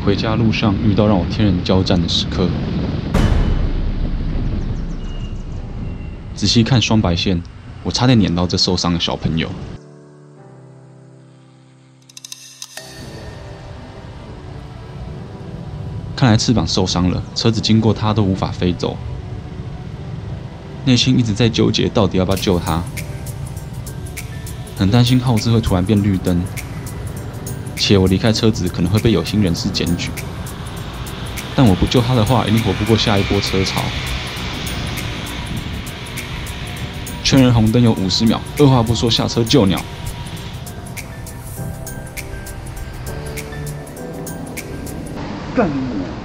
回家路上遇到让我天人交战的时刻。仔细看双白线，我差点碾到这受伤的小朋友。看来翅膀受伤了，车子经过它都无法飞走。内心一直在纠结，到底要不要救它。很担心后置会突然变绿灯，且我离开车子可能会被有心人士检举。但我不救它的话，一定活不过下一波车潮。确认红灯有50秒，二话不说下车救鸟。干！